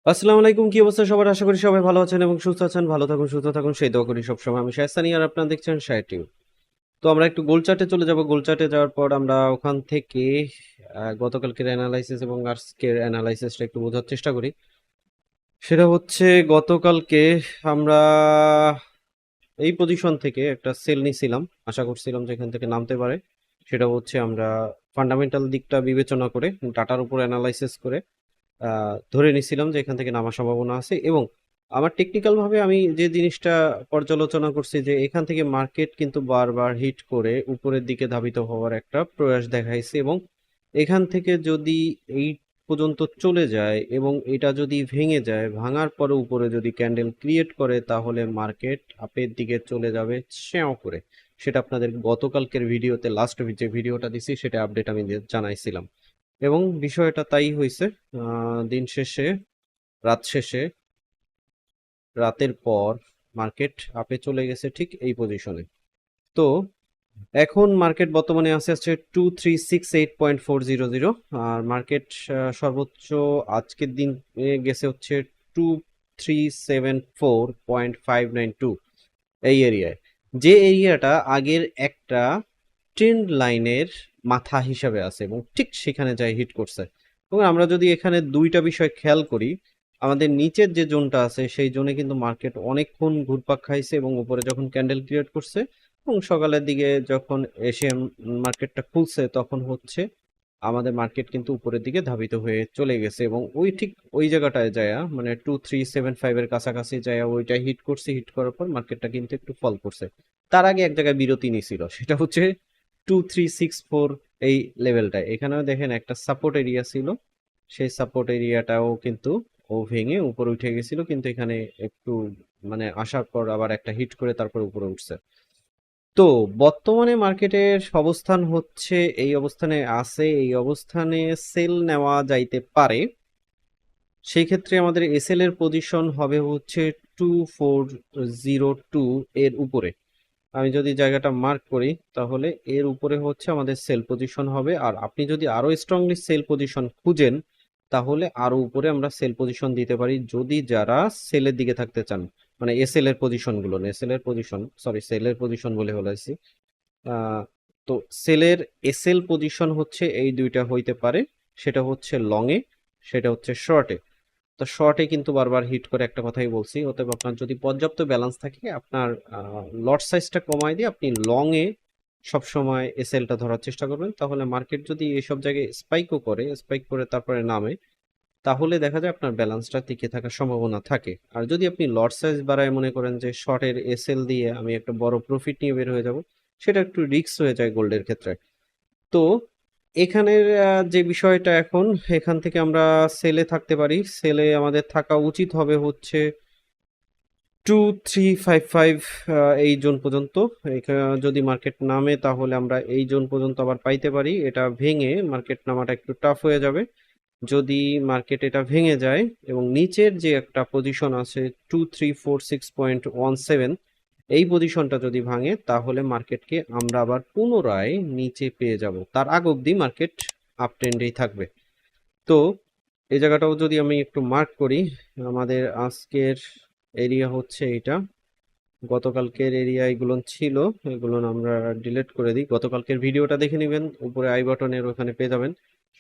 আসসালামু আলাইকুম, কি অবস্থা সবার? আশা করি সবাই ভালো আছেন এবং সুস্থ আছেন। ভালো থাকুন, সুস্থ থাকুন, সেই দোয়া করি সবসময়। আমি শায়স্তানি, আর আপনারা দেখছেন শায় টিউব। তো আমরা একটু গোল চার্টে চলে যাব। গোল চার্টে যাওয়ার পর আমরা ওখান থেকে গতকালকের অ্যানালাইসিস এবং আজকের অ্যানালাইসিসটা একটু বোঝার চেষ্টা করি। সেটা হচ্ছে, গতকালকে আমরা এই পজিশন থেকে একটা সেল নিছিলাম, আশা করছিলাম যে এখান থেকে নামতে পারে। সেটা হচ্ছে আমরা ফান্ডামেন্টাল দিকটা বিবেচনা করে, ডাটার উপর অ্যানালাইসিস করে ধরে নিছিলাম যে এখান থেকে নামার সম্ভাবনা আছে। এবং আমার টেকনিক্যাল ভাবে আমি যে জিনিসটা পর্যালোচনা করছি, যে এখান থেকে মার্কেট কিন্তু বারবার হিট করে উপরের দিকে ধাবিত হওয়ার একটা প্রয়াস দেখাইছে, এবং এখান থেকে যদি এই পর্যন্ত চলে যায় এবং এটা যদি ভেঙে যায়, ভাঙার পরে উপরে যদি ক্যান্ডেল ক্রিয়েট করে, তাহলে মার্কেট আপের দিকে চলে যাবে শ্যাও করে। সেটা আপনাদের গতকালকের ভিডিওতে, লাস্ট যে ভিডিওটা দিছি সেটা আপডেট আমি জানাইছিলাম, এবং বিষয়টা তাই হয়েছে। দিন শেষে, রাত শেষে, রাতের পর মার্কেট আপে চলে গেছে ঠিক এই পজিশনে। তো এখন মার্কেট বর্তমানে আছে 2368.400, আর মার্কেট সর্বোচ্চ আজকের দিন গেছে হচ্ছে 2374.592 এই এরিয়ায়, যে এরিয়াটা আগের একটা ট্রেন্ড লাইনের মাথা হিসাবে আছে, এবং ঠিক সেখানে যাই হিট করছে। এবং আমরা যদি এখানে দুইটা বিষয় খেয়াল করি, আমাদের নিচের যে জোনটা আছে সেই জোনে কিন্তু মার্কেট অনেকক্ষণ ঘুরপাক খাইছে, এবং উপরে যখন ক্যান্ডেল ক্রিয়েট করছে এবং সকালের দিকে যখন এসে মার্কেটটা খুলছে, তখন হচ্ছে আমাদের মার্কেট কিন্তু উপরের দিকে ধাবিত হয়ে চলে গেছে, এবং ওই ঠিক ওই জায়গাটায় যায়, মানে 2375 এর কাছাকাছি যায় ওইটা হিট করছে। হিট করার পর মার্কেটটা কিন্তু একটু ফল করছে। তার আগে এক জায়গায় বিরতি নিছিল, সেটা হচ্ছে 2364 এই লেভেলটায়। এখানেও দেখেন একটা সাপোর্ট এরিয়া ছিল, সেই সাপোর্ট এরিয়াটাও কিন্তু ও ভেঙে উপরে উঠে গেছিল, কিন্তু এখানে একটু মানে আসার পর আবার একটা হিট করে তারপর উপরে উঠছে। তো বর্তমানে মার্কেটের অবস্থান হচ্ছে এই অবস্থানে আছে, এই অবস্থানে সেল নেওয়া যাইতে পারে। সেই ক্ষেত্রে আমাদের এসএল এর পজিশন হবে হচ্ছে 2402 এর উপরে। আমি যদি জায়গাটা মার্ক করি, তাহলে এর উপরে হচ্ছে আমাদের সেল পজিশন হবে। আর আপনি যদি আরো স্ট্রংলি সেল পজিশন খুঁজেন, তাহলে আরো উপরে আমরা সেল পজিশন দিতে পারি, যদি যারা সেলের দিকে থাকতে চান। মানে এসএল এর পজিশন গুলো, এসএল এর পজিশন, সরি, সেলের পজিশন বলে ফেলাইছি। আহ, তো সেলের এসএল পজিশন হচ্ছে এই দুইটা হইতে পারে, সেটা হচ্ছে লং এ, সেটা হচ্ছে শর্টে। তো শর্টে কিন্তু বারবার হিট করে একটা কথাই বলছি, অতএব আপনার যদি পর্যাপ্ত ব্যালেন্স থাকে, আপনার লট সাইজটা কমায় দিয়ে আপনি লং এ সবসময় এসএলটা ধরার চেষ্টা করবেন। তাহলে মার্কেট যদি এসব জায়গায় স্পাইকও করে, স্পাইক করে তারপরে নামে, তাহলে দেখা যায় আপনার ব্যালেন্সটা টিকে থাকার সম্ভাবনা থাকে। আর যদি আপনি লট সাইজ বাড়ায় মনে করেন যে শর্টের এসএল দিয়ে আমি একটা বড় প্রফিট নিয়ে বের হয়ে যাব, সেটা একটু রিস্ক হয়ে যায় গোল্ডের ক্ষেত্রে। তো এখানের যে বিষয়টা এখন, এখান থেকে আমরা সেলে থাকতে পারি। সেলে আমাদের থাকা উচিত হবে হচ্ছে 2355 এই জোন পর্যন্ত। এখানে যদি মার্কেট নামে, তাহলে আমরা এই জোন পর্যন্ত আবার পাইতে পারি। এটা ভেঙে মার্কেট নামাটা একটু টাফ হয়ে যাবে। যদি মার্কেট এটা ভেঙে যায় এবং নিচের যে একটা পজিশন আছে 2346.17, এই পজিশনটা যদি ভাঙে, তাহলে মার্কেটকে আমরা আবার পুনরায় নিচে পেয়ে যাব। তার আগ অবধি মার্কেট আপ ট্রেন্ডেই থাকবে। তো এই জায়গাটাও যদি আমি একটু মার্ক করি, আমাদের আজকের এরিয়া হচ্ছে এটা। গতকালকের এরিয়া এগুলো ছিল, এগুলো আমরা ডিলিট করে দিই। গতকালকের ভিডিওটা দেখে নেবেন, উপরে আই বাটনের ওখানে পেয়ে যাবেন,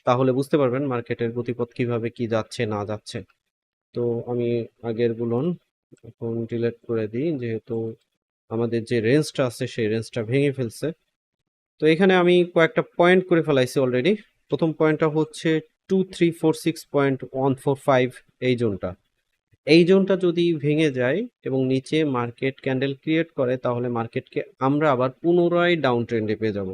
তাহলে বুঝতে পারবেন মার্কেটের গতিপথ কিভাবে কি যাচ্ছে না যাচ্ছে। তো আমি আগের গুলোন এখন ডিলিট করে দিই, যেহেতু আমাদের যে রেঞ্জটা আছে সেই রেঞ্জটা ভেঙে ফেলছে। তো এখানে আমি কয়েকটা পয়েন্ট করে ফেলাইছি অলরেডি। প্রথম পয়েন্টটা হচ্ছে 2346.145, এই জোনটা। এই জোনটা যদি ভেঙে যায় এবং নিচে মার্কেট ক্যান্ডেল ক্রিয়েট করে, তাহলে মার্কেটকে আমরা আবার পুনরায় ডাউন ট্রেন্ডে পেয়ে যাব।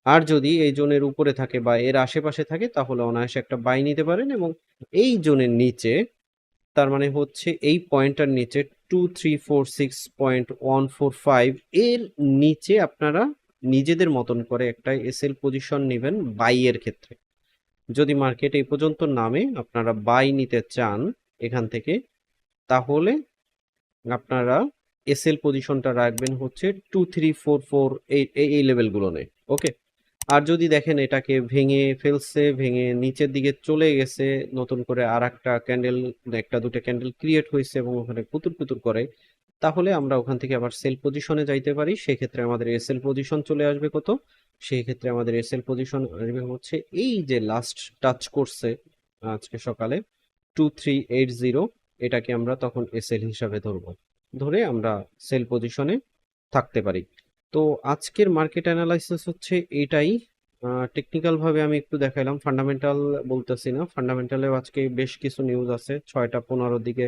আর যদি এই জোনের উপরে থাকে বা এর আশেপাশে থাকে, তাহলে অনায়াসে একটা বাই নিতে পারেন। এবং এই জোনের নিচে, তার মানে হচ্ছে এই পয়েন্টটার নিচে 2346.145, এর নিচে আপনারা নিজেদের মতন করে একটা এসএল পজিশন নেবেন বাই এর ক্ষেত্রে। যদি মার্কেট এই পর্যন্ত নামে, আপনারা বাই নিতে চান এখান থেকে, তাহলে আপনারা এসএল পজিশনটা রাখবেন হচ্ছে 2344, এই লেভেলগুলো নেই। ওকে, আর যদি দেখেন এটাকে ভেঙে ফেলছে, ভেঙে নিচের দিকে চলে গেছে, নতুন করে আর একটা ক্যান্ডেল, একটা দুটো ক্যান্ডেল ক্রিয়েট হয়েছে এবং ওখানে পুতুর পুতুর করে, তাহলে আমরা ওখান থেকে আবার সেল পজিশনে যাইতে পারি। সেক্ষেত্রে আমাদের এসএল পজিশন চলে আসবে কত, সেই ক্ষেত্রে আমাদের এসএল পজিশন আসবে হচ্ছে এই যে লাস্ট টাচ করছে আজকে সকালে 2380, এটাকে আমরা তখন এসএল হিসাবে ধরবো, ধরে আমরা সেল পজিশনে থাকতে পারি। তো আজকের মার্কেট অ্যানালাইসিস হচ্ছে এটাই। টেকনিক্যাল ভাবে আমি একটু দেখাইলাম, ফান্ডামেন্টাল বলতেছি না। ফান্ডামেন্টালেও আজকে বেশ কিছু নিউজ আছে, 6টা 15 দিকে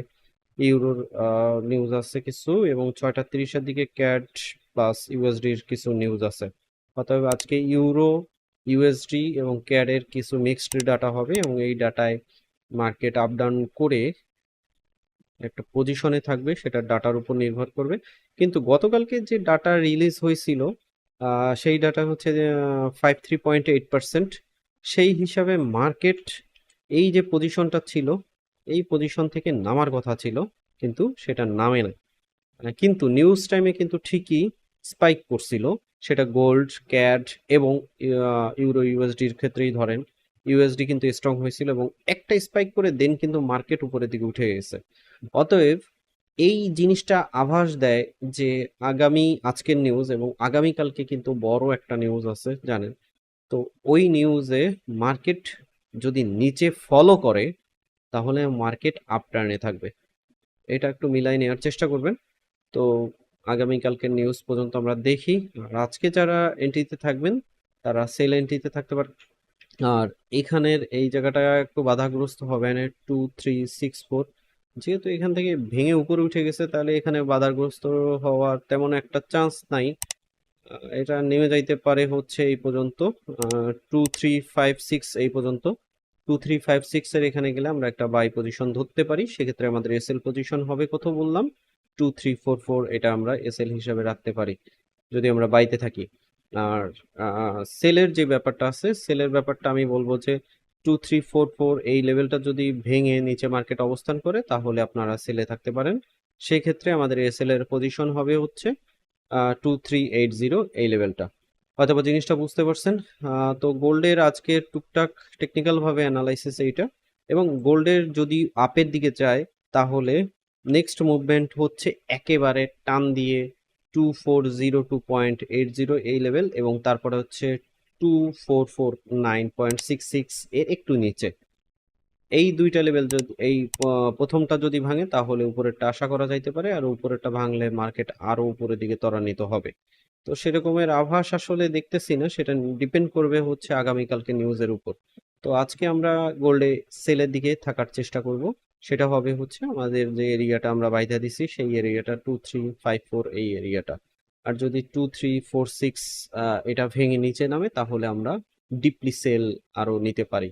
ইউরোর নিউজ আছে কিছু, এবং 6টা 30-এর দিকে ক্যাড প্লাস ইউএসডির কিছু নিউজ আছে। অতএব আজকে ইউরো, ইউএসডি এবং ক্যাড এর কিছু মিক্সড ডাটা হবে, এবং এই ডাটায় মার্কেট আপ ডাউন করে একটা পজিশনে থাকবে, সেটা ডাটার উপর নির্ভর করবে। কিন্তু গতকালকে যে ডাটা রিলিজ হয়েছিল সেই ডাটা হচ্ছে যে 53.8%। সেই হিসাবে মার্কেট এই যে পজিশনটা ছিল, এই পজিশন থেকে নামার কথা ছিল, কিন্তু সেটা নামে না। কিন্তু নিউজ টাইমে কিন্তু ঠিকই স্পাইক করছিল, সেটা গোল্ড, ক্যাড এবং ইউরো ইউএসডির ক্ষেত্রেই ধরেন। ইউএসডি কিন্তু স্ট্রং হয়েছিল এবং একটা স্পাইক করে দেন কিন্তু মার্কেট উপরের দিকে উঠে গেছে। অতএব এই জিনিসটা আভাস দেয় যে আগামী আজকের নিউজ এবং আগামীকালকে কিন্তু বড় একটা নিউজ আছে জানেন। তো ওই নিউজে মার্কেট যদি নিচে ফলো করে তাহলে মার্কেট আপটার্নে থাকবে, এটা একটু মিলাই নেওয়ার চেষ্টা করবেন। তো আগামীকালকের নিউজ পর্যন্ত আমরা দেখি। আর আজকে যারা এন্ট্রিতে থাকবেন তারা সেল এন্ট্রিতে থাকতে পারে। আর এখানের এই জায়গাটা একটু বাধাগ্রস্ত হবে না, 2364, যেহেতু এখান থেকে ভেঙে উপরে উঠে গেছে, তাহলে এখানে বাধাগ্রস্ত হওয়ার তেমন একটা চান্স নাই। এটা নেমে যাইতে পারে হচ্ছে এই পর্যন্ত 2356, এই পর্যন্ত 2356 এর এখানে গেলে আমরা একটা বাই পজিশন ধরতে পারি। সেক্ষেত্রে আমাদের এসএল পজিশন হবে কত বললাম, 2344, এটা আমরা এসএল হিসাবে রাখতে পারি যদি আমরা বাইতে থাকি। আর সেলের যে ব্যাপারটা আছে, সেলের ব্যাপারটা আমি বলবো যে 2344 এই লেভেলটা যদি ভেঙে নিচে মার্কেট অবস্থান করে তাহলে আপনারা সেলে থাকতে পারেন। সেক্ষেত্রে আমাদের এসএল এর পজিশন হবে হচ্ছে 2380, এই লেভেলটা। হয়তোবা জিনিসটা বুঝতে পারছেন। তো গোল্ডের আজকে টুকটাক টেকনিক্যাল ভাবে অ্যানালাইসিস এইটা, এবং গোল্ডের যদি আপের দিকে যায় তাহলে নেক্সট মুভমেন্ট হচ্ছে একেবারে টান দিয়ে 2402.80 এই লেভেল, এবং তারপরে হচ্ছে 2449.66 এর একটু নিচে। এই দুইটা লেভেল যদি এই প্রথমটা যদি ভাঙে তাহলে উপরেরটা আশা করা যাইতে পারে, আর উপরেরটা ভাঙলে মার্কেট আরো উপরের দিকে ত্বরান্বিত হবে। তো সেরকমের আভাস আসলে দেখতেছি না, সেটা ডিপেন্ড করবে হচ্ছে আগামীকালকে নিউজের উপর। তো আজকে আমরা গোল্ডে সেলের দিকে থাকার চেষ্টা করব, সেটা হবে হচ্ছে আমাদের যে এরিয়াটা আমরা বাইধা দিছি সেই এরিয়াটা 2354, এই এরিয়াটা। আর যদি 2346 এটা ভেঙে নিচে নামে তাহলে আমরা ডিপলি সেল আরো নিতে পারি।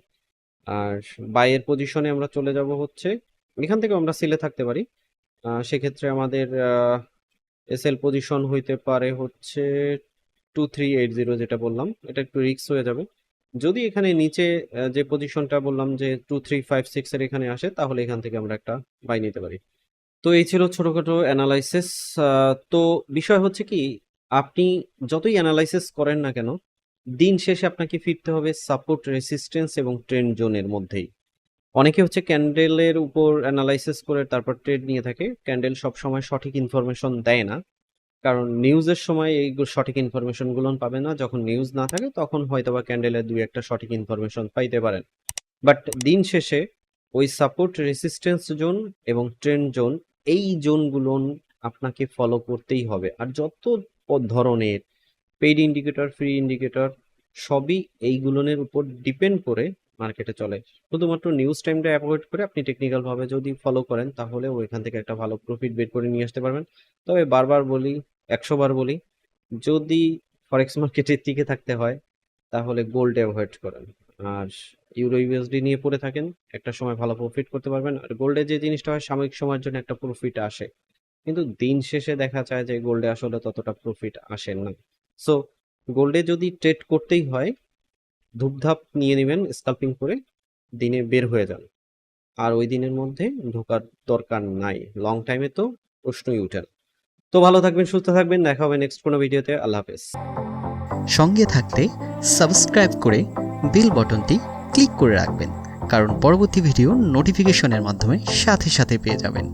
আর বাইয়ের পজিশনে আমরা চলে যাব হচ্ছে, এখান থেকে আমরা সেলে থাকতে পারি। সেক্ষেত্রে আমাদের এসএল পজিশন হইতে পারে হচ্ছে 2380, যেটা বললাম এটা একটু রিস্ক হয়ে যাবে। যদি এখানে নিচে যে পজিশনটা বললাম যে 2356 এর এখানে আসে তাহলে এখান থেকে আমরা একটা বাই নিতে পারি। তো এই ছিল ছোটখাটো অ্যানালাইসিস। তো বিষয় হচ্ছে কি, আপনি যতই অ্যানালাইসিস করেন না কেন, দিন শেষে আপনাকে ফিরতে হবে সাপোর্ট, রেসিস্টেন্স এবং ট্রেন্ড জোনের মধ্যেই। অনেকে হচ্ছে ক্যান্ডেলের উপর অ্যানালাইসিস করে তারপর ট্রেড নিয়ে থাকে। ক্যান্ডেল সব সময় সঠিক ইনফরমেশন দেয় না, কারণ নিউজের সময় এই সঠিক ইনফরমেশন গুলো পাবে না। যখন নিউজ না থাকে তখন হয়তোবা ক্যান্ডেলের দুই একটা সঠিক ইনফরমেশন পাইতে পারেন। বাট দিন শেষে ওই সাপোর্ট, রেসিস্টেন্স জোন এবং ট্রেন্ড জোন, এই জোনগুলো আপনাকে ফলো করতেই হবে। আর যত ধরনের পেইড ইন্ডিকেটর, ফ্রি ইন্ডিকেটর, সবই এইগুলোর উপর ডিপেন্ড করে মার্কেটে চলে। শুধুমাত্র নিউজ টাইমটা অ্যাভয়েড করে আপনি টেকনিক্যাল ভাবে যদি ফলো করেন তাহলে ওইখান থেকে একটা ভালো প্রফিট বের করে নিয়ে আসতে পারবেন। তবে বারবার বলি, 100 বার বলি, যদি ফরেক্স মার্কেটের টিকে থাকতে হয় তাহলে গোল্ড অ্যাভয়েড করেন। আর ইউরো ইউএসডি নিয়ে পড়ে থাকেন, একটা সময় ভালো প্রফিট করতে পারবেন। আর গোল্ডে যে জিনিসটা হয়, সাময়িক সময়ের জন্য একটা প্রফিট আসে, কিন্তু দিন শেষে দেখা যায় যে গোল্ডে আসলে ততটা প্রফিট আসে না। সো গোল্ডে যদি ট্রেড করতেই হয়, ধূপধাপ নিয়ে নেবেন স্কাল্পিং করে, দিনে বের হয়ে যান। আর ওই দিনের মধ্যে ঢোকার দরকার নাই, লং টাইমে তো প্রশ্নই উঠে না। তো ভালো থাকবেন, সুস্থ থাকবেন, দেখা হবে নেক্সট কোনো ভিডিওতে। আল্লাহ হাফেজ। সঙ্গে থাকতে সাবস্ক্রাইব করে বেল বাটনটি ক্লিক করে রাখবেন, কারণ পরবর্তী ভিডিও নোটিফিকেশনের মাধ্যমে সাথে সাথে পেয়ে যাবেন।